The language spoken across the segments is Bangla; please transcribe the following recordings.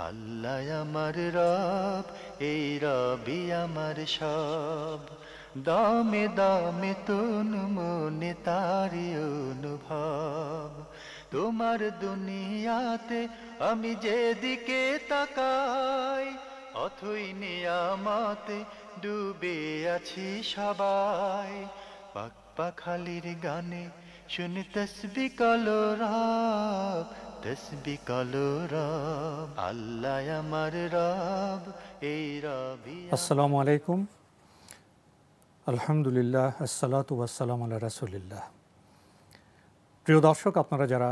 আল্লাহ আমার রব, এই রবি আমার সব। দামে দামে তুন মনে তারি অনুভব। তোমার দুনিয়াতে আমি যেদিকে তাকাই, অথই নিয়ামতে ডুবে আছি সবাই। পাক পাখালির গানে শুনি তসবি কলো রব, তসবি কলো রব। আল্লাহ আমার রব, এই রবি। আসসালামু আলাইকুম, আলহামদুলিল্লাহ, আসসালাতু ওয়াসসালামু আলা রাসূলিল্লাহ। প্রিয় দর্শক, আপনারা যারা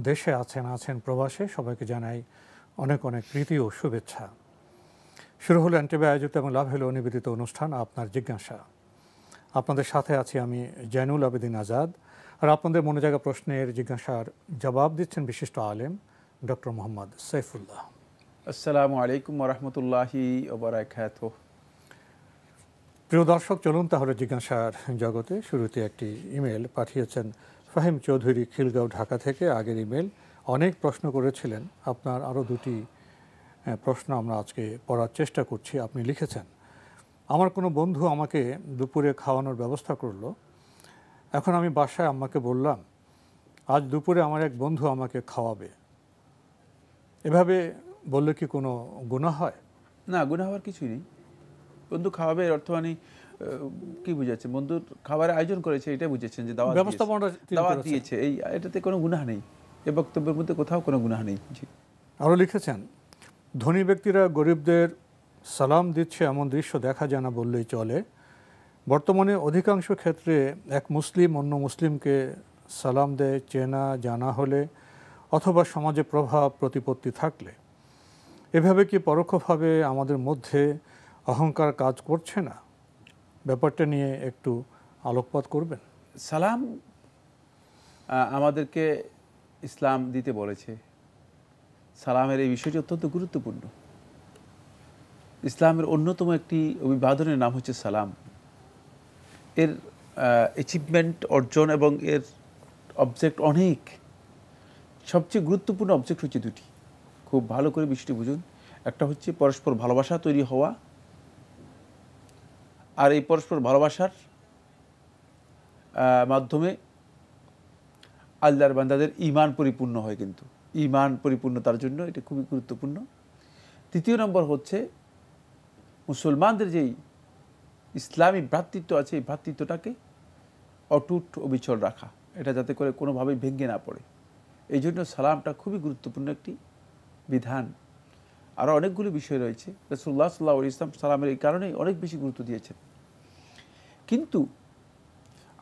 দেশে আছেন প্রবাসে, সবাইকে জানাই অনেক অনেক প্রীতি ও শুভেচ্ছা। শুরু হলো এনটিভি আয়োজিত এবং লাভ হলো নিবেদিত অনুষ্ঠান আপনার জিজ্ঞাসা। আপনাদের সাথে আছি আমি জয়নুল আবেদিন আজাদ, আর আপনাদের মনে জাগা প্রশ্নের জিজ্ঞাসার জবাব দিচ্ছেন বিশিষ্ট আলেম ডক্টর মোহাম্মদ সাইফুল্লাহ। আসসালামু আলাইকুম ওয়া রাহমাতুল্লাহি ওয়া বারাকাতুহু। প্রিয় দর্শক, চলুন তাহলে জিজ্ঞাসার জগতে। শুরুতে একটি ইমেল পাঠিয়েছেন ফাহিম চৌধুরী, খিলগাঁও, ঢাকা থেকে। আগের ইমেল অনেক প্রশ্ন করেছিলেন, আপনার আরও দুটি প্রশ্ন আমরা আজকে পড়ার চেষ্টা করছি। আপনি লিখেছেন, আমার কোনো বন্ধু আমাকে দুপুরে খাওয়ানোর ব্যবস্থা করলো। এখন আমি বাসায় আম্মাকে বললাম, আজ দুপুরে আমার এক বন্ধু আমাকে খাওয়াবে। এভাবে বললে কি কোনো গুনাহ হয়? না, গুনাহ হওয়ার কিছুই নেই। বন্ধু খাওয়াবে এর অর্থ মানে কি বুঝাচ্ছে? বন্ধুর খাবারের আয়োজন করেছে, এটা বুঝেছেন যে দাওয়াত দিয়েছে, এটাতে কোনো গুনাহ নেই। এই বক্তব্যের মধ্যে কোথাও কোনো গুনাহ নেই। জি। আরও লিখেছেন, ধনী ব্যক্তিরা গরিবদের সালাম দিচ্ছে এমন দৃশ্য দেখা যায় না বললেই চলে। বর্তমানে অধিকাংশ ক্ষেত্রে এক মুসলিম অন্য মুসলিমকে সালাম দেয় চেনা জানা হলে অথবা সমাজে প্রভাব প্রতিপত্তি থাকলে। এভাবে কি পরোক্ষভাবে আমাদের মধ্যে অহংকার কাজ করছে না? ব্যাপারটা নিয়ে একটু আলোকপাত করবেন। সালাম আমাদেরকে ইসলাম দিতে বলেছে। সালামের এই বিষয়টি অত্যন্ত গুরুত্বপূর্ণ। ইসলামের অন্যতম একটি অভিবাদনের নাম হচ্ছে সালাম। এর অ্যাচিভমেন্ট, অর্জন এবং এর অবজেক্ট অনেক। সবচেয়ে গুরুত্বপূর্ণ অবজেক্ট হচ্ছে দুটি। খুব ভালো করে বিষয়টি বুঝুন। একটা হচ্ছে পরস্পর ভালোবাসা তৈরি হওয়া, আর এই পরস্পর ভালোবাসার মাধ্যমে আল্লাহর বান্দাদের ঈমান পরিপূর্ণ হয়। কিন্তু ঈমান পরিপূর্ণতার জন্য এটা খুবই গুরুত্বপূর্ণ। তৃতীয় নম্বর হচ্ছে মুসলমানদের যেই ইসলামী ভ্রাতৃত্ব আছে, এই ভ্রাতৃত্বটাকে অটুট অবিচল রাখা, এটা যাতে করে কোনোভাবেই ভেঙে না পড়ে। এই জন্য সালামটা খুবই গুরুত্বপূর্ণ একটি বিধান। আরও অনেকগুলো বিষয় রয়েছে। রাসূলুল্লাহ সাল্লাল্লাহু আলাইহি ওয়াসাল্লাম সালামের এই কারণেই অনেক বেশি গুরুত্ব দিয়েছেন। কিন্তু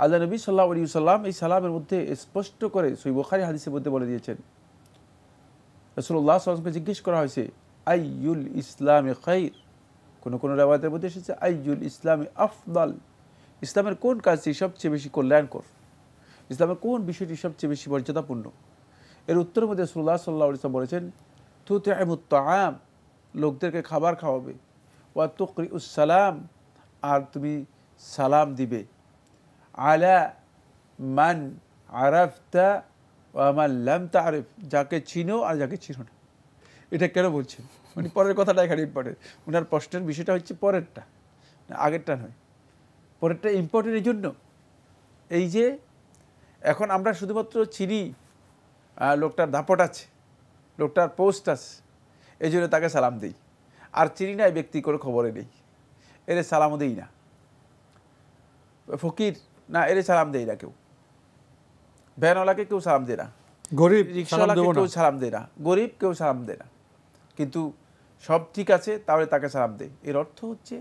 আল্লাহ নবী সাল্লাল্লাহু আলাইহি ওয়াসাল্লাম এই সালামের মধ্যে স্পষ্ট করে সহিহ বুখারী হাদিসের মধ্যে বলে দিয়েছেন। রাসূলুল্লাহ সাল্লাল্লাহু আলাইহি ওয়াসাল্লামকে জিজ্ঞেস করা হয়েছে, আইয়ুল ইসলামি খায়র। কোনো রিওয়ায়াতের মধ্যে এসেছে আইয়ুল ইসলামি আফদাল। ইসলামের কোন কাজটি সবচেয়ে বেশি কল্যাণকর? ইসলামের কোন বিষয়টি সবচেয়ে বেশি মর্যাদাপূর্ণ? এর উত্তরের মধ্যে রাসূলুল্লাহ সাল্লাল্লাহু আলাইহি ওয়াসাল্লাম বলেছেন, তুতিমুত তাআম, লোকদেরকে খাবার খাওয়াবে, ওয়া তুকরিউস সালাম, আর তুমি সালাম দিবে, আলা মান আরাফতা ওয়া মান লাম তারিফ, যাকে চিনো আর যাকে চিনো না। এটা কেন বলছেন? মানে পরের কথাটা এখানে ইম্পর্টেন্ট। ওনার প্রশ্নের বিষয়টা হচ্ছে পরেরটা, আগেরটা নয়। পরেরটা ইম্পর্টেন্ট এই জন্য, এই যে এখন আমরা শুধুমাত্র চিনি লোকটার দাপট আছে, লোকটার পোস্ট আছে, এই জন্য তাকে সালাম দিই। আর চিনি না এই ব্যক্তি কোনো খবরে নেই, এর সালামও দিই না। ফকির না, এর সালাম দেই না কেউ। ভ্যানওয়ালাকে কেউ সালাম দেয় না, গরিব রিক্সাওয়ালাকে কেউ সালাম দেয় না, গরিব কেউ সালাম দেয় না। কিন্তু সব ঠিক আছে, তাহলে তাকে সালাম দেয়। এর অর্থ হচ্ছে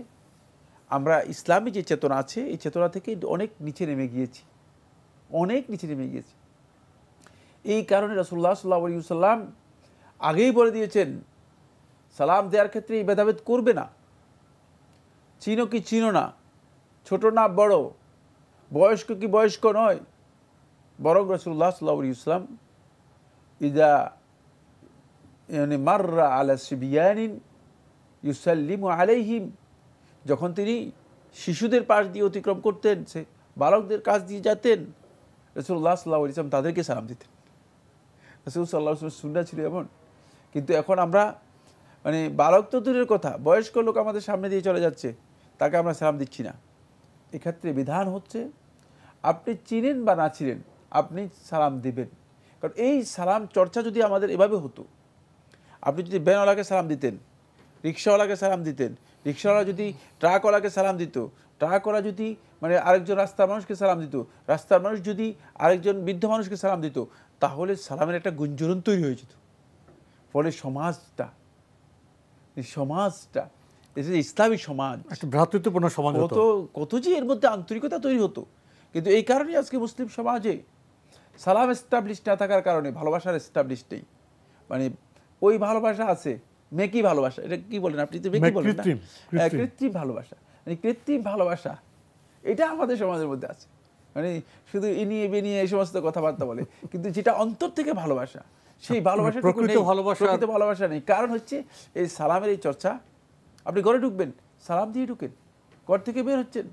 আমরা ইসলামী যে চেতনা আছে, এই চেতনা থেকে অনেক নিচে নেমে গিয়েছি, অনেক নিচে নেমে গিয়েছি। এই কারণে রাসূলুল্লাহ সাল্লাল্লাহু আলাইহি ওয়াসাল্লাম আগেই বলে দিয়েছেন, সালাম দেওয়ার ক্ষেত্রে এই ভেদাভেদ করবে না। চিনো কি চিনো না, ছোট না বড়, বয়স্ক কি বয়স্ক নয়। বরং রাসূলুল্লাহ সাল্লাল্লাহু আলাইহি ওয়াসাল্লাম ইদা মাররা আলা সিবিয়ানিন ইউসাল্লিমু আলাইহিম, যখন তিনি শিশুদের পাশ দিয়ে অতিক্রম করতেন, সে বালকদের কাছ দিয়ে যেতেন, রাসূলুল্লাহ সাল্লাল্লাহু আলাইহি ওয়াসাল্লাম তাদেরকে সালাম দিতেন। রাসূল সাল্লাল্লাহু আলাইহি ওয়াসাল্লাম সুন্নাহ ছিল এমন। কিন্তু এখন আমরা মানে বালক তো দূরের কথা, বয়স্ক লোক আমাদের সামনে দিয়ে চলে যাচ্ছে, তাকে আমরা সালাম দিচ্ছি না। এক্ষেত্রে বিধান হচ্ছে আপনি চিনেন বা না চিনেন আপনি সালাম দিবেন। কারণ এই সালাম চর্চা যদি আমাদের এভাবে হতো, আপনি যদি ভ্যানওয়ালাকে সালাম দিতেন, রিক্সাওয়ালাকে সালাম দিতেন, রিক্সাওয়ালা যদি ট্রাকওয়ালাকে সালাম দিত, ট্রাকওয়ালা যদি মানে আরেকজন রাস্তার মানুষকে সালাম দিত, রাস্তার মানুষ যদি আরেকজন বৃদ্ধ মানুষকে সালাম দিত, তাহলে সালামের একটা গুঞ্জরণ তৈরি হয়ে যেত। ফলে সমাজটা ইসলামী সমাজ, একটা ভ্রাতৃত্বপূর্ণ সমাজ হতো। কত যে এর মধ্যে আন্তরিকতা তৈরি হতো। কিন্তু এই কারণে আজকে মুসলিম সমাজে সালাম এস্টাবলিশ না থাকার কারণে ভালোবাসার এস্টাবলিশ নেই। মানে ওই ভালোবাসা আছে মেকি ভালোবাসা, এটা কি বলেন আপনি, তো মেকি বলেন না, কৃত্রিম ভালোবাসা। মানে কৃত্রিম ভালোবাসা এটা আমাদের সমাজের মধ্যে আছে। মানে শুধু ইনিয়ে বেনিয়ে এই সমস্ত কথাবার্তা বলে, কিন্তু যেটা অন্তর থেকে ভালোবাসা, সেই ভালোবাসা প্রকৃত ভালোবাসা নেই। কারণ হচ্ছে এই সালামের এই চর্চা। আপনি ঘরে ঢুকবেন, সালাম দিয়ে ঢুকেন, ঘর থেকে বের হচ্ছেন,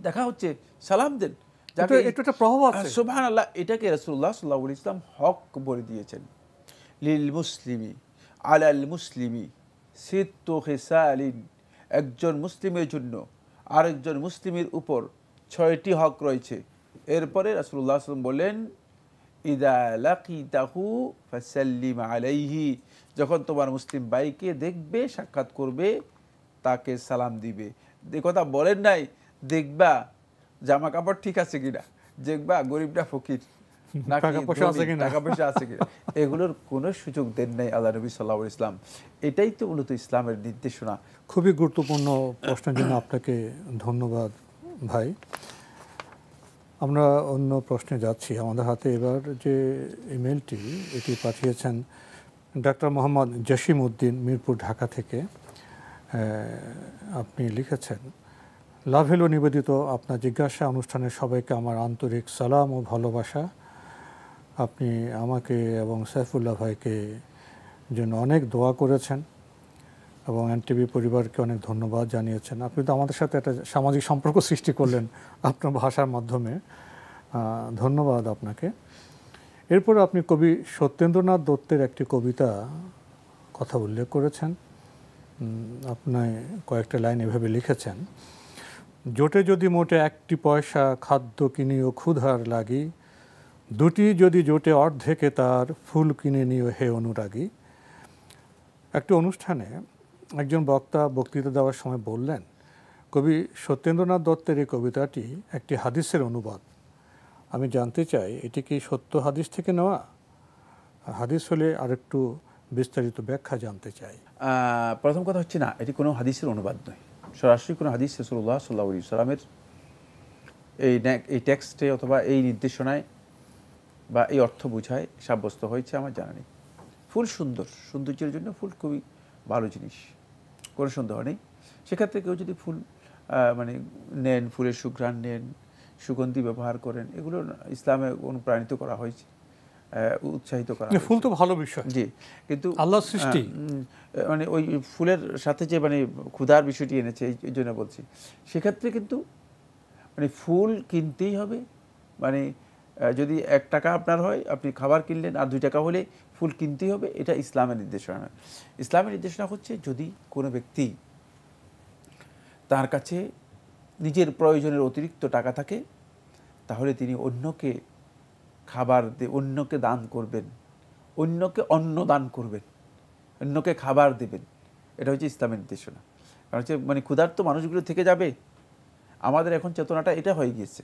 দেখা হচ্ছে, সালাম দেন। সুবহানাল্লাহ, এটাকে রাসূলুল্লাহ সাল্লাল্লাহু আলাইহি ওয়াসাল্লাম হক বলে দিয়েছেন। লিল মুসলিমি আলাল মুসলিমি সিত্তু খিসালিন, একজন মুসলিমের জন্য আরেকজন মুসলিমের উপর 6টি হক রয়েছে। এরপরে রাসূলুল্লাহ সাল্লাল্লাহু আলাইহি ওয়াসাল্লাম বলেন, ইদা লাকিতাহু ফাসাল্লিম আলাইহি, যখন তোমার মুসলিম ভাইকে দেখবে, সাক্ষাৎ করবে, তাকে সালাম দিবে। এ কথা বলেন নাই দেখবা জামা কাপড় ঠিক আছে কিনা, দেখবা গরিবটা ফকির নাকি, টাকা পয়সা আছে কিনা, এগুলোর কোনো সুযোগ দেন নাই আল্লাহ নবী সাল্লাল্লাহু আলাইহি ওয়াসাল্লাম। এটাই তো মূলত ইসলামের নির্দেশনা। খুবই গুরুত্বপূর্ণ প্রশ্নের জন্য আপনাকে ধন্যবাদ ভাই। আমরা অন্য প্রশ্নে যাচ্ছি। আমাদের হাতে এবার যে ইমেলটি, এটি পাঠিয়েছেন ডাক্তার মোহাম্মদ জসিম উদ্দিন, মিরপুর, ঢাকা থেকে। আপনি লিখেছেন, লাভ হ্যালো নিবেদিত আপনার জিজ্ঞাসা অনুষ্ঠানের সবাইকে আমার আন্তরিক সালাম ও ভালোবাসা। আপনি আমাকে এবং সাইফুল্লাহ ভাইকে জন্য অনেক দোয়া করেছেন এবং এনটিভি পরিবারকে অনেক ধন্যবাদ জানিয়েছেন। আপনি তো আমাদের সাথে একটা সামাজিক সম্পর্ক সৃষ্টি করলেন আপনার ভাষার মাধ্যমে, ধন্যবাদ আপনাকে। এরপর আপনি কবি সত্যেন্দ্রনাথ দত্তের একটি কবিতা কথা উল্লেখ করেছেন। আপনি কয়েকটা লাইন এভাবে লিখেছেন, জোটে যদি মোটে 1টি পয়সা খাদ্য কিনিও ক্ষুধার লাগি, 2টি যদি জোটে অর্ধেকে তার ফুল কিনে নিও হে অনুরাগী। একটি অনুষ্ঠানে একজন বক্তা বক্তৃতা দেওয়ার সময় বললেন, কবি সত্যেন্দ্রনাথ দত্তের এই কবিতাটি একটি হাদিসের অনুবাদ। আমি জানতে চাই এটি কি সত্য হাদিস থেকে নেওয়া? হাদিস হলে আরেকটু বিস্তারিত ব্যাখ্যা জানতে চাই। প্রথম কথা হচ্ছে, না, এটি কোনো হাদিসের অনুবাদ নয়, সরাসরি কোনো হাদিস রাসূলুল্লাহ সাল্লাল্লাহু আলাইহি ওয়াসাল্লামের এই টেক্সটে অথবা এই নির্দেশনায় বা এই অর্থ বোঝায় সাব্যস্ত হয়েছে আমার জানা নেই। ফুল সৌন্দর্যের জন্য ফুল খুবই ভালো জিনিস, কোনো সন্দেহ নেই। সেক্ষেত্রে কেউ যদি ফুল মানে নেন, ফুলের সুঘ্রাণ নেন, সুগন্ধি ব্যবহার করেন, এগুলো ইসলামে অনুপ্রাণিত করা হয়েছে, উৎসাহিত করা। ফুল তো ভালো বিষয়, জি, কিন্তু আল্লাহর সৃষ্টি, মানে ওই ফুলের সাথে যে মানে ক্ষুধার বিষয়টি এনেছে, এই জন্য বলছি। সেক্ষেত্রে কিন্তু মানে ফুল কিনতেই হবে। মানে যদি 1 টাকা আপনার হয়, আপনি খাবার কিনলেন, আর 2 টাকা হলে ফুল কিনতেই হবে, এটা ইসলামের নির্দেশনা নয়। ইসলামের নির্দেশনা হচ্ছে, যদি কোনো ব্যক্তি তার কাছে নিজের প্রয়োজনের অতিরিক্ত টাকা থাকে, তাহলে তিনি অন্যকে খাবার অন্যকে দান করবেন, অন্যকে অন্ন দান করবেন, অন্যকে খাবার দেবেন। এটা হচ্ছে ইসলামের নির্দেশনা। কারণ হচ্ছে মানে ক্ষুধার্ত মানুষগুলো থেকে যাবে। আমাদের এখন চেতনাটা এটা হয়ে গিয়েছে।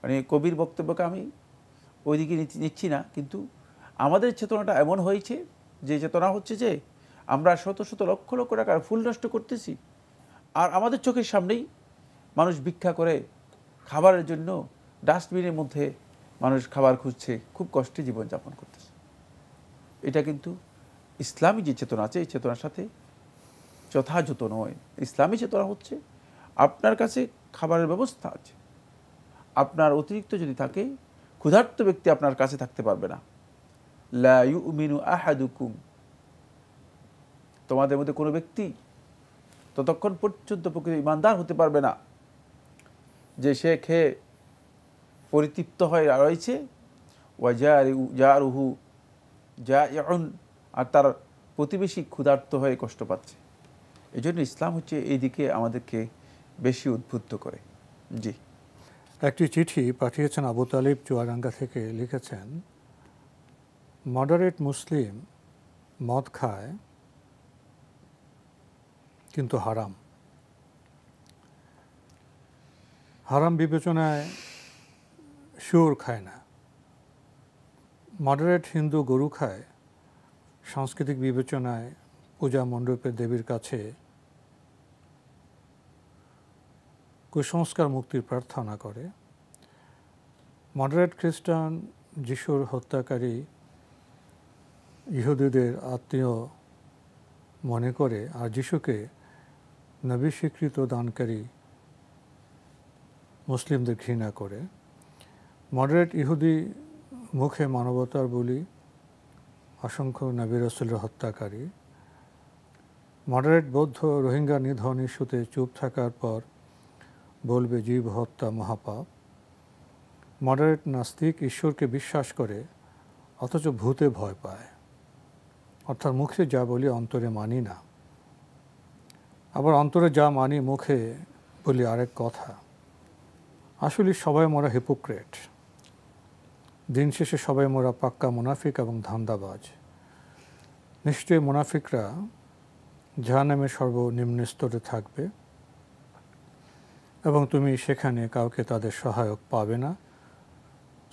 মানে কবির বক্তব্যকে আমি ওইদিকে নিচ্ছি না, কিন্তু আমাদের চেতনাটা এমন হয়েছে, যে চেতনা হচ্ছে যে আমরা শত শত লক্ষ লক্ষ টাকার ফুল নষ্ট করতেছি, আর আমাদের চোখের সামনেই মানুষ ভিক্ষা করে খাবারের জন্য ডাস্টবিনের মধ্যে মানুষ খাবার খুঁজছে, খুব কষ্টে জীবনযাপন করতেছে। এটা কিন্তু ইসলামী যে চেতনা আছে, এই চেতনার সাথে যথাযথ নয়। ইসলামী চেতনা হচ্ছে, আপনার কাছে খাবারের ব্যবস্থা আছে, আপনার অতিরিক্ত যদি থাকে, ক্ষুধার্ত ব্যক্তি আপনার কাছে থাকতে পারবে না। লা ইউমিনু আহাদুকুম, তোমাদের মধ্যে কোনো ব্যক্তি ততক্ষণ পর্যন্ত প্রকৃত ইমানদার হতে পারবে না যে সে খেয়ে পরিতৃপ্ত হয়ে রয়েছে, ওয়াজারুহু জাইউন, আর তার প্রতিবেশী ক্ষুধার্ত হয়ে কষ্ট পাচ্ছে। এই জন্য ইসলাম হচ্ছে এই দিকে আমাদেরকে বেশি উদ্বুদ্ধ করে। জি। একটি চিঠি পাঠিয়েছেন আবু তালিব চুয়াডাঙ্গা থেকে, লিখেছেন, মডারেট মুসলিম মদ খায় কিন্তু হারাম। হারাম বিবেচনায় শুয়োর খায় না। মডারেট হিন্দু গরু খায়, সাংস্কৃতিক বিবেচনায় পূজা মণ্ডপে দেবীর কাছে কুসংস্কার মুক্তির প্রার্থনা করে। মডারেট খ্রিস্টান যিশুর হত্যাকারী ইহুদিদের আত্মীয় মনে করে আর যিশুকে নবী স্বীকৃত দানকারী মুসলিমদের ঘৃণা করে। মডারেট ইহুদি মুখে মানবতার বলি, অসংখ্য নবী রাসূলের হত্যাকারী। মডারেট বৌদ্ধ রোহিঙ্গা নিধন ইস্যুতে চুপ থাকার পর বলবে জীব হত্যা মহাপাপ। মডারেট নাস্তিক ঈশ্বরকে বিশ্বাস করে অথচ ভূতে ভয় পায়, অর্থাৎ মুখে যা বলি অন্তরে মানি না। আবার অন্তরে যা মানি মুখে বলি আরেক কথা। আসলে সবাই মোরা হিপোক্রেট। দিন শেষে সবাই মোরা পাক্কা মুনাফিক এবং ধান্দাবাজ। নিশ্চয়ই মুনাফিকরা জাহান্নামের সর্বনিম্ন স্তরে থাকবে এবং তুমি সেখানে কাউকে তাদের সহায়ক পাবে না।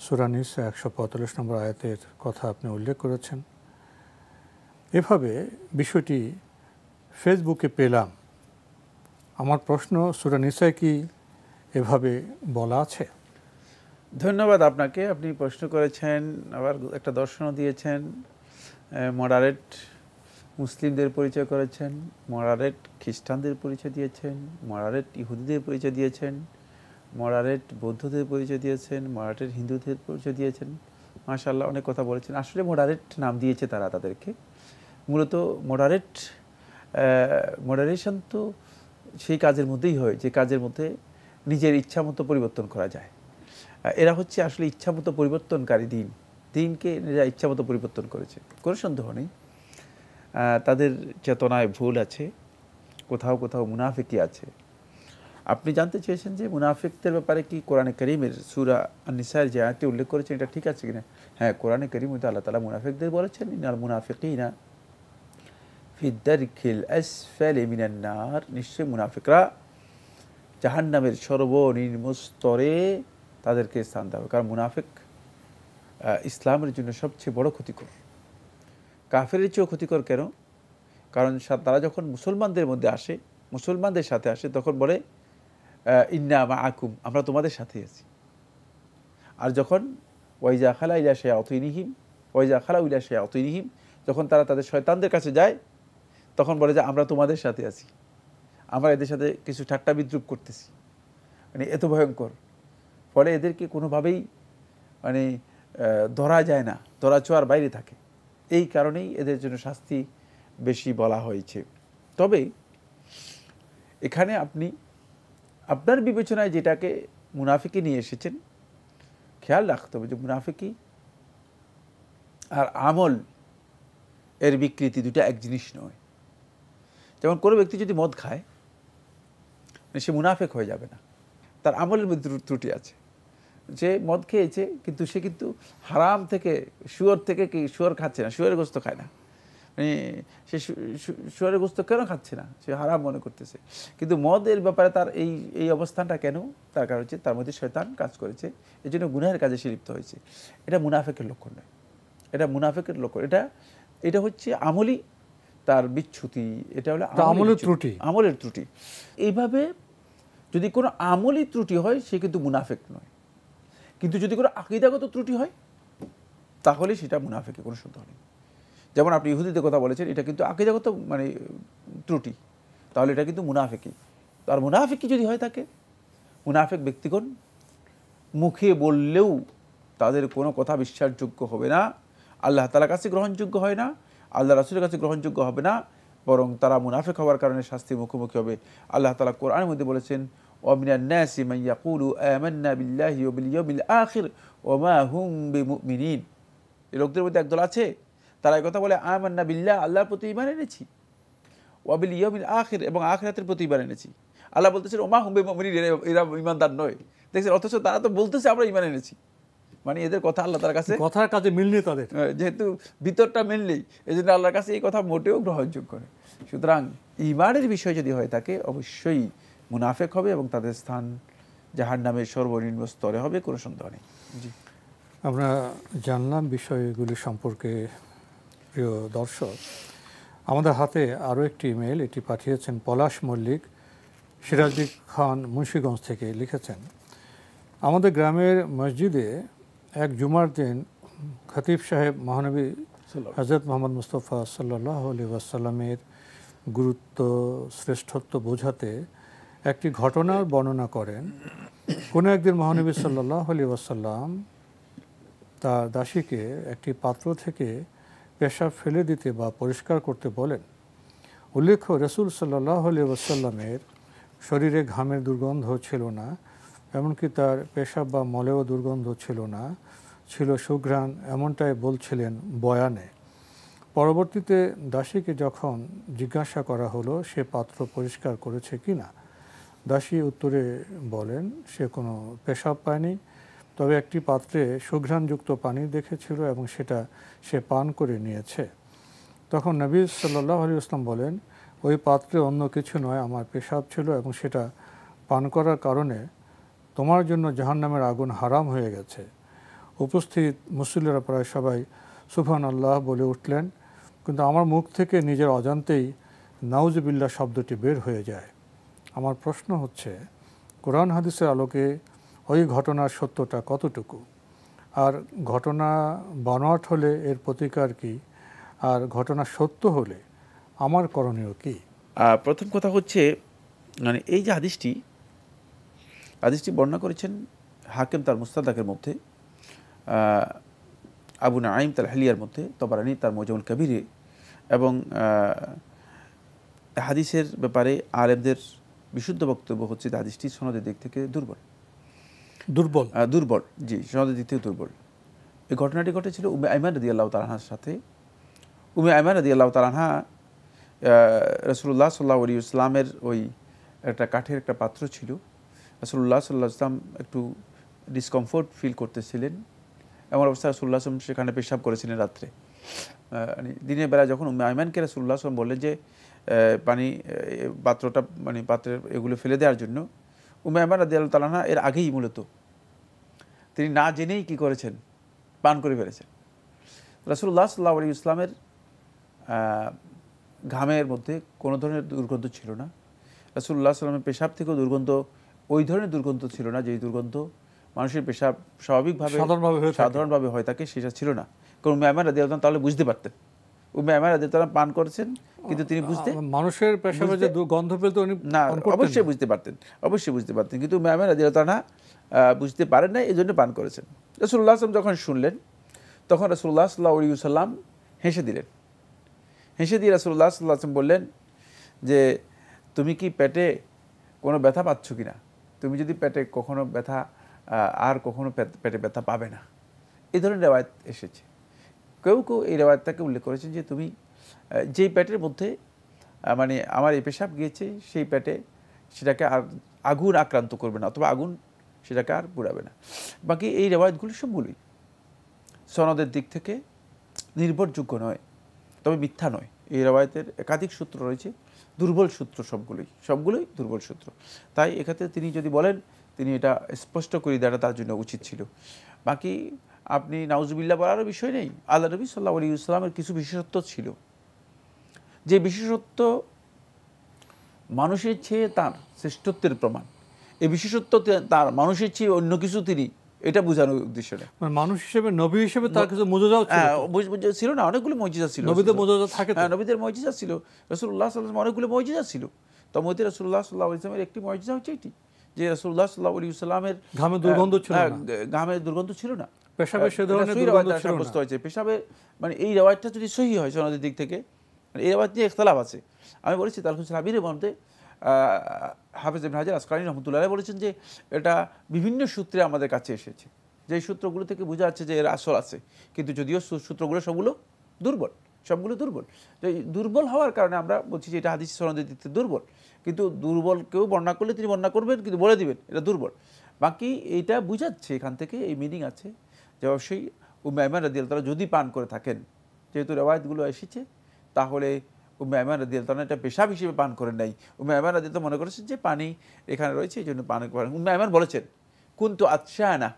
সূরা নিসা 145 নম্বর আয়াতের কথা আপনি উল্লেখ করেছেন। এভাবে বিষয়টি ফেসবুকে পেলাম। আমার প্রশ্ন, সূরা নিসায় কি এভাবে বলা আছে? ধন্যবাদ আপনাকে, আপনি প্রশ্ন করেছেন, আবার একটা দর্শনও দিয়েছেন। মডারেট মুসলিমদের পরিচয় করেছেন, মডারেট খ্রিস্টানদের পরিচয় দিয়েছেন, মডারেট ইহুদিদের পরিচয় দিয়েছেন, মডারেট বৌদ্ধদের পরিচয় দিয়েছেন, মডারেট হিন্দুদের পরিচয় দিয়েছেন। মাশাআল্লাহ, অনেক কথা বলেছেন। আসলে মডারেট নাম দিয়েছে তারা তাদেরকে। মূলত মডারেশন তো সেই কাজের মধ্যেই হয় যে কাজের মধ্যে নিজের ইচ্ছা মতো পরিবর্তন করা যায়। এরা হচ্ছে আসলে ইচ্ছামতো পরিবর্তনকারী। দিনকে এরা ইচ্ছামতো পরিবর্তন করেছে, কোনো সন্দেহ নেই। তাদের চেতনায় ভুল আছে, কোথাও কোথাও মুনাফিকি আছে। আপনি জানতে চেয়েছেন যে মুনাফিকদের ব্যাপারে কি কোরআনে কারীমের সূরা আন-নিসার যে আয়াতটি উল্লেখ করেছেন এটা ঠিক আছে কিনা? হ্যাঁ, কোরআনে কারীম মধ্যে আল্লাহ তাআলা মুনাফিকদের বলেছেন, ইন্নাল মুনাফিকিনা ফি দারকিল আসফালি মিনান নার। নিশ্চয়ই মুনাফিকরা জাহান্নামের সর্বনিম্ন স্তরে তাদেরকে স্থান দেবে। কারণ মুনাফিক ইসলামের জন্য সবচেয়ে বড় ক্ষতিকর। কাফেরের চেয়েও ক্ষতিকর। কেন? কারণ তারা যখন মুসলমানদের মধ্যে আসে, মুসলমানদের সাথে আসে, তখন বলে ইন্না মাআকুম, আমরা তোমাদের সাথে আছি। আর যখন ওয়াইজা খালা ইলা শায়াতিনিহিম, যখন তারা তাদের শয়তানদের কাছে যায় তখন বলে যে আমরা তোমাদের সাথে আছি, আমরা এদের সাথে কিছু ঠাট্টা বিদ্রুপ করতেছি। মানে এত ভয়ঙ্কর। ফলে এদেরকে কোনোভাবেই মানে ধরা যায় না, ধরা ছোঁয়ার বাইরে থাকে। এই কারণেই এদের জন্য শাস্তি বেশি বলা হয়েছে। তবে এখানে আপনি আপনার বিবেচনায় যেটাকে মুনাফিকি নিয়ে এসেছেন, খেয়াল রাখতে হবে যে মুনাফিকি আর আমল এর বিকৃতি দুটা এক জিনিস নয়। যেমন কোনো ব্যক্তি যদি মদ খায় সে মুনাফিক হয়ে যাবে না, তার আমলের মধ্যে ত্রুটি আছে। যে মদ খেয়েছে কিন্তু সে কিন্তু হারাম থেকে, শুয়োর থেকে কি শুয়োর খাচ্ছে না, শুয়োরের গোস্ত খায় না। মানে সে শুয়োরের গোস্ত কেন খাচ্ছে না? সে হারাম মনে করতেছে। কিন্তু মদের ব্যাপারে তার এই অবস্থানটা কেন? তার কারণ হচ্ছে তার মধ্যে শয়তান কাজ করেছে, এই জন্য গুনাহের কাজে সে লিপ্ত হয়েছে। এটা মুনাফিকের লক্ষণ নয়, এটা মুনাফিকের লক্ষণ। এটা হচ্ছে আমলি তার বিচ্যুতি, এটা হলো আমলের ত্রুটি, আমলের ত্রুটি। এইভাবে যদি কোনো আমলি ত্রুটি হয় সে কিন্তু মুনাফিক নয়। কিন্তু যদি কোনো আকীদাগত ত্রুটি হয় তাহলে সেটা মুনাফিকের কোনো সন্দেহ নেই। যেমন আপনি ইহুদিদের কথা বলেছেন, এটা কিন্তু আকীদাগত মানে ত্রুটি, তাহলে এটা কিন্তু মুনাফিকি। আর মুনাফিকি যদি হয় থাকে, মুনাফিক ব্যক্তিগণ মুখে বললেও তাদের কোনো কথা বিশ্বাসযোগ্য হবে না, আল্লাহ তাআলার কাছে গ্রহণযোগ্য হয় না, আল্লাহ রাসূলের কাছে গ্রহণযোগ্য হবে না, বরং তারা মুনাফিক হওয়ার কারণে শাস্তির মুখোমুখি হবে। আল্লাহ তাআলা কোরআনের মধ্যে বলেছেন, ওয়া মিনান নাসি মান ইয়াকুলু আমান্না বিল্লাহি ওয়া বিল ইয়াউমিল আখির ওয়া মা হুম বিমুমিনিন। এই লোকদের মধ্যে একদল আছে তারা এই কথা বলে আমান্না বিল্লাহ, আল্লাহর প্রতি ঈমান এনেছি, ওয়া বিল ইয়াউমিল আখির, এবং আখিরাতের প্রতি ঈমান এনেছি। আল্লাহ বলতেছেন ওমা হুম বিমুমিনিন, এরা ঈমানদার নয়। দেখছেন, অথচ তারা তো বলতেছে আমরা ঈমান এনেছি। মানে এদের কথা আল্লাহ তার কাছে, কথার কাজে মিল নেই তাদের, যেহেতু ভিতরটা মিললেই, এই জন্য আল্লাহর কাছে এই কথা মোটেও গ্রহণযোগ্য নয়। সুতরাং ঈমানের বিষয় যদি হয়ে থাকে অবশ্যই মুনাফেক হবে এবং তাদের স্থান জাহান্নামের সর্বনিম্ন স্তরে হবে, কোনো সন্দেহ নেই। জি, আমরা জানলাম বিষয়গুলি সম্পর্কে। প্রিয় দর্শক, আমাদের হাতে আরও একটি ইমেল, এটি পাঠিয়েছেন পলাশ মল্লিক সিরাজদি খান মুন্সিগঞ্জ থেকে। লিখেছেন, আমাদের গ্রামের মসজিদে এক জুমার দিন খতিব সাহেব মহানবী হযরত মুহাম্মদ মুস্তাফা সাল্লাল্লাহু আলাইহি ওয়াসাল্লামের গুরুত্ব শ্রেষ্ঠত্ব বোঝাতে একটি ঘটনার বর্ণনা করেন। কোনো একদিন মহানবী সাল্লাল্লাহু আলাইহি ওয়াসাল্লাম তার দাসীকে একটি পাত্র থেকে পেশাব ফেলে দিতে বা পরিষ্কার করতে বলেন। উল্লেখ্য, রাসূল সাল্লাল্লাহু আলাইহি ওয়াসাল্লামের শরীরে ঘামের দুর্গন্ধ ছিল না, এমনকি তার পেশাব বা মলেও দুর্গন্ধ ছিল না, ছিল সুঘ্রাণ, এমনটাই বলছিলেন বয়ানে। পরবর্তীতে দাসীকে যখন জিজ্ঞাসা করা হলো সে পাত্র পরিষ্কার করেছে কি না, দাসী উত্তরে বলেন সে কোনো পেশাব পায়নি, তবে একটি পাত্রে সুঘ্রাণযুক্ত পানি দেখেছিল এবং সেটা সে পান করে নিয়েছে। তখন নবী সাল্লাল্লাহু আলাইহি ওয়াসাল্লাম বলেন, ওই পাত্রে অন্য কিছু নয়, আমার পেশাব ছিল এবং সেটা পান করার কারণে তোমার জন্য জাহান্নামের আগুন হারাম হয়ে গেছে। উপস্থিত মুসল্লিরা প্রায় সবাই সুবহানাল্লাহ বলে উঠলেন, কিন্তু আমার মুখ থেকে নিজের অজান্তেই নাউজুবিল্লাহ শব্দটি বের হয়ে যায়। আমার প্রশ্ন হচ্ছে, কোরআন হাদিসের আলোকে ওই ঘটনার সত্যটা কতটুকু, আর ঘটনা বানোয়াট হলে এর প্রতিকার কি, আর ঘটনা সত্য হলে আমার করণীয় কি? প্রথম কথা হচ্ছে, মানে এই যে হাদিসটি বর্ণনা করেছেন হাকিম তার মুস্তাদরাকের মধ্যে, আবু নাঈম তার হিলিয়ার মধ্যে, তবরানী তার মুজামুল কবিরে, এবং হাদিসের ব্যাপারে আলেমদের বিশুদ্ধ বক্তব্য হচ্ছে যে হাদিসটি সনদের দিক থেকে দুর্বল। জি, সনদের দিক থেকে দুর্বল। এই ঘটনাটি ঘটেছিল উম্মে আইমান রাদিয়াল্লাহু তাআলা আনহার সাথে। উম্মে আইমান রাদিয়াল্লাহু তাআলা আনহা রাসূলুল্লাহ সাল্লাল্লাহু আলাইহি ওয়াসাল্লামের ওই একটা কাঠের একটা পাত্র ছিল। রাসূলুল্লাহ সাল্লাল্লাহু আলাইহি ওয়াসাল্লাম একটু ডিসকমফোর্ট ফিল করতেছিলেন, এমন অবস্থায় রাসূলুল্লাহ সাল্লাল্লাহু আলাইহি ওয়াসাল্লাম সেখানে পেশাব করেছিলেন রাত্রে। দিনের বেলা যখন উম্মে আইমানকে রাসূলুল্লাহ সাল্লাল্লাহু আলাইহি ওয়াসাল্লাম বললেন যে পানি পাত্রটা মানে পাত্রের এগুলো ফেলে দেওয়ার জন্য, উম্মে আইমান রাদিয়াল্লাহু তাআলা আনহা এর আগেই মূলত তিনি না জেনেই কি করেছেন, পান করে ফেলেছেন। রাসূলুল্লাহ সাল্লাল্লাহু আলাইহি ওয়াসাল্লামের ঘামের মধ্যে কোনো ধরনের দুর্গন্ধ ছিল না। রাসূলুল্লাহ সাল্লামের পেশাব থেকেও দুর্গন্ধ ওই ধরনের দুর্গন্ধ ছিল না, যেই দুর্গন্ধ মানুষের পেশাব স্বাভাবিকভাবে সাধারণভাবে হয় থাকে, সেটা ছিল না। কারণ উম্মে আইমান রাদিয়াল্লাহু তাআলা তাহলে বুঝতে পারতেন উম্মে আইমান রাদিয়াল্লাহু তাআলা পান করেছেন, কিন্তু তিনি মানুষের পেশাবে যে গন্ধ পেলে তো উনি না, অবশ্যই বুঝতে পারতেন, কিন্তু উম্মে আইমান রাদিয়াল্লাহু তাআলা বুঝতে পারেন না, এই জন্য পান করেছেন। রাসূলুল্লাহ সাল্লাল্লাহু আলাইহি ওয়াসাল্লাম যখন শুনলেন, তখন রাসূলুল্লাহ সাল্লাল্লাহু আলাইহি ওয়াসাল্লাম হেসে দিলেন। হেসে দিয়ে রাসূলুল্লাহ সাল্লাল্লাহু আলাইহি ওয়াসাল্লাম বললেন যে তুমি কি পেটে কোনো ব্যথা পাচ্ছ কিনা? তুমি যদি পেটে কখনো ব্যথা আর কখনো পেটে ব্যথা পাবে না, এই ধরনের রেওয়ায়েত এসেছে। কেউ কেউ এই রেওয়ায়েতটাকে উল্লেখ করেছেন যে তুমি যেই পেটের মধ্যে মানে আমার এই পেশাব গিয়েছে সেই পেটে সেটাকে আর আগুন আক্রান্ত করবে না, অথবা আগুন সেটাকে আর পুড়াবে না। বাকি এই রেওয়ায়েতগুলি সবগুলোই সনদের দিক থেকে নির্ভরযোগ্য নয়, তবে মিথ্যা নয়। এই রেওয়ায়েতের একাধিক সূত্র রয়েছে, দুর্বল সূত্র, সবগুলোই দুর্বল সূত্র। তাই এক্ষেত্রে তিনি যদি বলেন, তিনি এটা স্পষ্ট করে দেওয়াটা তার জন্য উচিত ছিল। বাকি আপনি নাউজুবিল্লাহ বলারও বিষয় নেই। আল্লাহ নবী সাল্লাল্লাহু আলাইহি ওয়াসাল্লামের কিছু বিশেষত্ব ছিল, যে বিশেষত্ব মানুষের চেয়ে তার শ্রেষ্ঠত্বের প্রমাণ। এই বিশেষত্ব তার মানুষের চেয়ে অন্য কিছু তিনি, এটা বোঝানোর উদ্দেশ্য না। মানুষ হিসেবে, নবী হিসেবে তার কিছু মুজিজাও ছিল না, অনেকগুলো মুজিজা ছিল। নবীদের মুজিজা থাকে, নবীদের মুজিজা ছিল। রাসূলুল্লাহ সাল্লাল্লাহু আলাইহি ওয়াসাল্লাম অনেকগুলো মুজিজা ছিল। তার মধ্যে রাসূলুল্লাহ সাল্লাল্লাহু আলাইহি ওয়াসাল্লামের একটি মুজিজা হচ্ছে এটি, যে রাসূলুল্লাহ সাল্লাল্লাহু আলাইহি ওয়াসাল্লামের ঘামের দুর্গন্ধ ছিল না। পেশাবে সে ধরনের দুর্গন্ধ ছিল না। পেশাবে মানে এই রিওয়ায়াতটা যদি সহিহ হয় সনদের দিক থেকে, মানে এই রিওয়ায়াত নিয়ে ইখতিলাফ আছে। আমি বলেছি তালখুল হাবিরের মধ্যে হাফেজ ইবনে হাজার আসকালানী রাহমাতুল্লাহ আলাইহি বলেছেন যে এটা বিভিন্ন সূত্রে আমাদের কাছে এসেছে, যে সূত্রগুলো থেকে বোঝা যাচ্ছে যে এর আসল আছে, কিন্তু যদিও সূত্রগুলো সবগুলো দুর্বল, সবগুলো দুর্বল। তো এই দুর্বল হওয়ার কারণে আমরা বলছি যে এটা হাদিস সনদের দিক থেকে দুর্বল, কিন্তু দুর্বল কেউ বর্ণনা করলে তিনি বর্ণনা করবেন, কিন্তু বলে দিবেন এটা দুর্বল। বাকি এইটা বুঝাচ্ছে এখান থেকে এই মিনিং আছে যে অবশ্যই উম্মে আইমান রাদিয়াল্লাহু তাআলা যদি পান করে থাকেন, যেহেতু রেওয়ায়েতগুলো এসেছে, তাহলে উম্মে আইমান রাদিয়াল্লাহু তাআলা এটা পেশাব হিসেবে পান করেন নাই। উম্মে আইমান রাদিয়াল্লাহু মনে করেছেন যে পানি এখানে রয়েছে, এই জন্য পান করেন। উম্মে আইমান বলেছেন কুনতু আতশানা,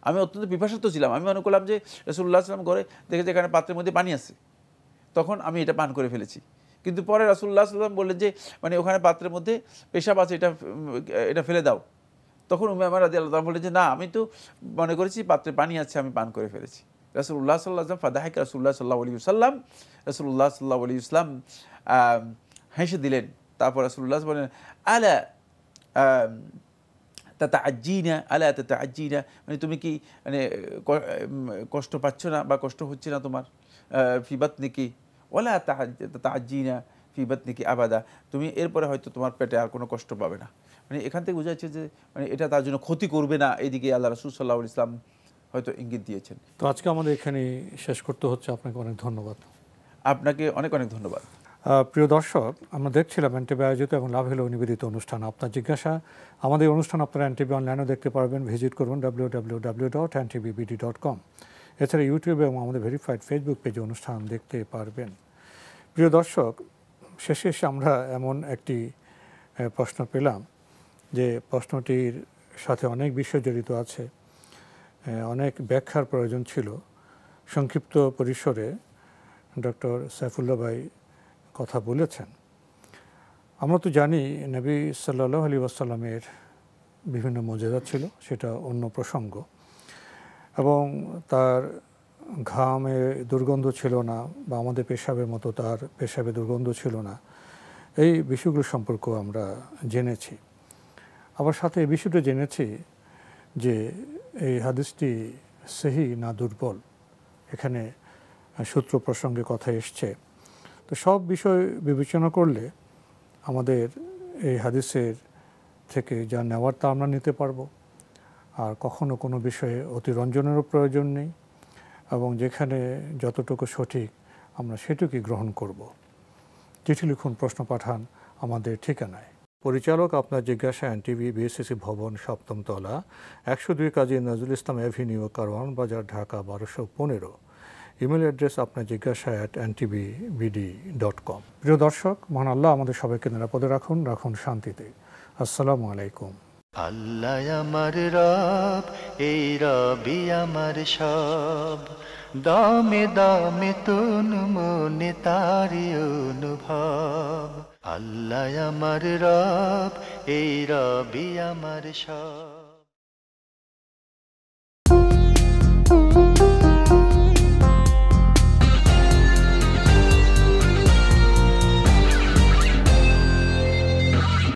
আমি অত্যন্ত পিপাসার্থ ছিলাম, আমি মনে করলাম যে রাসূলুল্লাহ সাল্লাল্লাহু আলাইহি ওয়াসাল্লাম ঘরে দেখে যে এখানে পাত্রের মধ্যে পানি আছে, তখন আমি এটা পান করে ফেলেছি। কিন্তু পরে রাসূলুল্লাহ সাল্লাল্লাহু আলাইহি ওয়াসাল্লাম বললেন যে মানে ওখানে পাত্রের মধ্যে পেশাব আছে, এটা ফেলে দাও। তখন উম্মে আইমান রাদিয়াল্লাহু তাআলা বললেন যে না, আমি তো মনে করেছি পাত্রে পানি আছে, আমি পান করে ফেলেছি। রাসূলুল্লাহ সাল্লাল্লাহু আলাইহি ওয়াসাল্লাম ফাদাহাকা রাসূলুল্লাহ সাল্লাল্লাহু আলাইহি ওয়াসাল্লাম, রাসূলুল্লাহ সাল্লাল্লাহু আলাইহি ওয়াসাল্লাম হেসে দিলেন। তারপর রাসূলুল্লাহ বলেন আলা তাতাআজ্জিনা, আলা তাতাআজ্জিনা, মানে তুমি কি মানে কষ্ট পাচ্ছ না বা কষ্ট হচ্ছে না তোমার ফি বাতনিকি, ওয়ালা তাতাআজ্জিনা ফি বাতনিকি আবাদা, তুমি এরপরে হয়তো তোমার পেটে আর কোনো কষ্ট পাবে না। মানে এখান থেকে বোঝা যাচ্ছে যে মানে এটা তার জন্য ক্ষতি করবে না, এইদিকে আল্লাহ রাসূল সাল্লাল্লাহু আলাইহি ওয়াসাল্লাম হয়তো ইঙ্গিত দিয়েছেন। তো আজকে আমাদের এখানে শেষ করতে হচ্ছে। আপনাকে অনেক ধন্যবাদ। আপনাকে অনেক অনেক ধন্যবাদ। প্রিয় দর্শক, আমরা দেখছিলাম এনটিভি আয়োজিত এবং লাভ হলো নিবেদিত অনুষ্ঠান আপনার জিজ্ঞাসা। আমাদের অনুষ্ঠান আপনারা এনটিভি অনলাইনেও দেখতে পারবেন, ভিজিট করুন www.ntvbd.com। এছাড়া ইউটিউবে এবং আমাদের ভেরিফাইড ফেসবুক পেজে অনুষ্ঠান দেখতে পারবেন। প্রিয় দর্শক, শেষে এসে আমরা এমন একটি প্রশ্ন পেলাম যে প্রশ্নটির সাথে অনেক বিষয় জড়িত আছে, অনেক ব্যাখ্যার প্রয়োজন ছিল। সংক্ষিপ্ত পরিসরে ডক্টর সাইফুল্লাহ ভাই কথা বলেছেন। আমরা তো জানি নবী সাল্লাল্লাহু আলাইহি ওয়াসাল্লামের বিভিন্ন মুজিজাত ছিল, সেটা অন্য প্রসঙ্গ, এবং তার ঘামে দুর্গন্ধ ছিল না বা আমাদের পেশাবের মতো তার পেশাবে দুর্গন্ধ ছিল না, এই বিষয়গুলো সম্পর্ক আমরা জেনেছি। আবার সাথে এই বিষয়টা জেনেছি যে এই হাদিসটি সহি না দুর্বল, এখানে সূত্র প্রসঙ্গে কথা এসছে। তো সব বিষয় বিবেচনা করলে আমাদের এই হাদিসের থেকে যা নেওয়ার তা আমরা নিতে পারবো, আর কখনো কোনো বিষয়ে অতিরঞ্জনেরও প্রয়োজন নেই, এবং যেখানে যতটুকু সঠিক আমরা সেটুকুই গ্রহণ করব। চিঠি লিখুন, প্রশ্ন পাঠান আমাদের ঠিকানায়। পরিচালক আপনার জিজ্ঞাসা, এনটিভি, বিএসসিসি ভবন, 7ম তলা, 102 কাজী নজরুল ইসলাম অ্যাভিনিউ, কারওয়ান বাজার, ঢাকা 1215। ইমেল অ্যাড্রেস আপনার জিজ্ঞাসা @ntvbd.com। প্রিয় দর্শক, মহান আল্লাহ আমাদের সবাইকে নিরাপদে রাখুন, রাখুন শান্তিতে। আসসালামু আলাইকুম। আল্লাহ আমার রব, এই রবি আমার সব, দামে দামে তুন মনে তারি অনুভব। আল্লাহ আমার রব, এই রবি আমার সব।